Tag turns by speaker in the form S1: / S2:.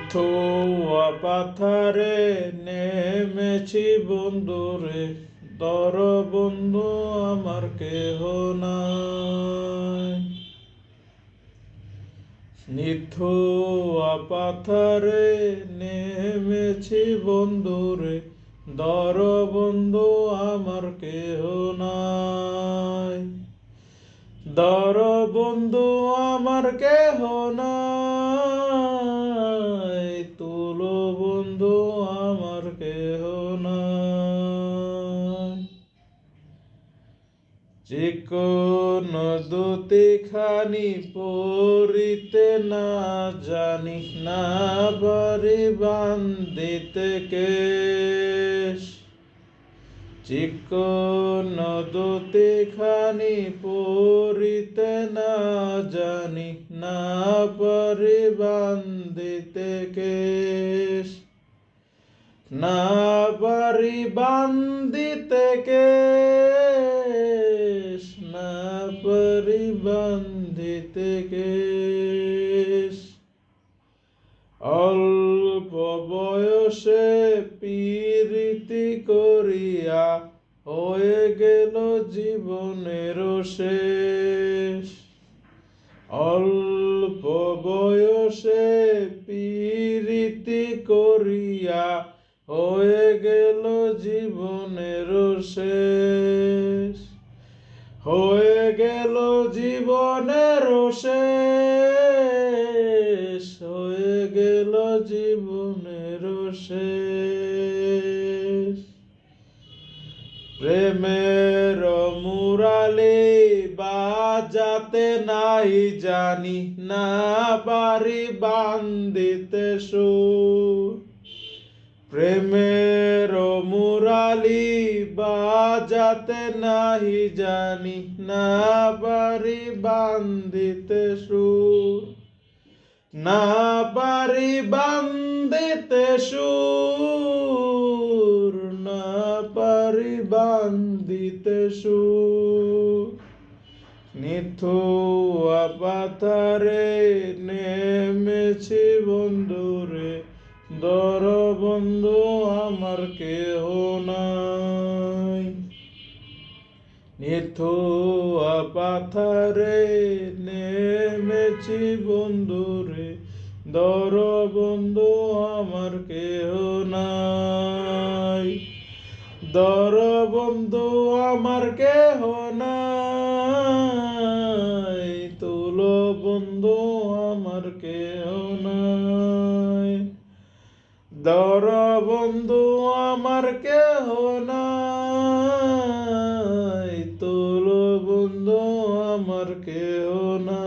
S1: নিথুয়া পাথারে নেমেছি বন্ধুরে, দর বন্ধু আমার কেহ নাই। নিথুয়া পাথারে নেমেছি বন্ধুরে, দর বন্ধু আমার কেহ নাই। দর বন্ধু আমার কেহ নাই, তুলো বন্ধু আমার কেহ নাই। চিকন দুটি খানি পরিতে না জানি, না পারি বান্ধিতে কেশ। চিকন দুটি খানি পরিতে না জানি, না পারি বান্ধিতে কেশ। না পারি বান্ধিতে কেশ, না পারি বান্ধিতে কেশ। অল্প বয়সে পীড়িতি করিয়া হয়ে গেল জীবনের শেষ। অল্প বয়সে পীড়িতি করিয়া হয়ে গেল জীবনের শেষ। হয়ে গেল জীবনের শেষ, হয়ে গেল জীবনের শেষ। প্রেমের মুরালি বাজাতে নাই জানি, না পারি বান্ধিতে সুর। প্রেমের মুরালি বাজাতে নাহি জানি, না পারি বান্ধিতে সুর। না পারি বান্ধিতে সুর, না পারি বান্ধিতে সুর। নিথুয়া পাথারে নেমেছি বন্ধুরে, দর বন্ধু আমার কেহ নাই। নিথুয়া পাথারে নেমেছি বন্ধুরে, দর বন্ধু আমার কেহ নাই। দর বন্ধু আমার কেহ নাই, তুলো বন্ধু আমার কেহ নাই। দর বন্ধু আমার কেহ নাই, তুলো বন্ধু আমার কেহ নাই।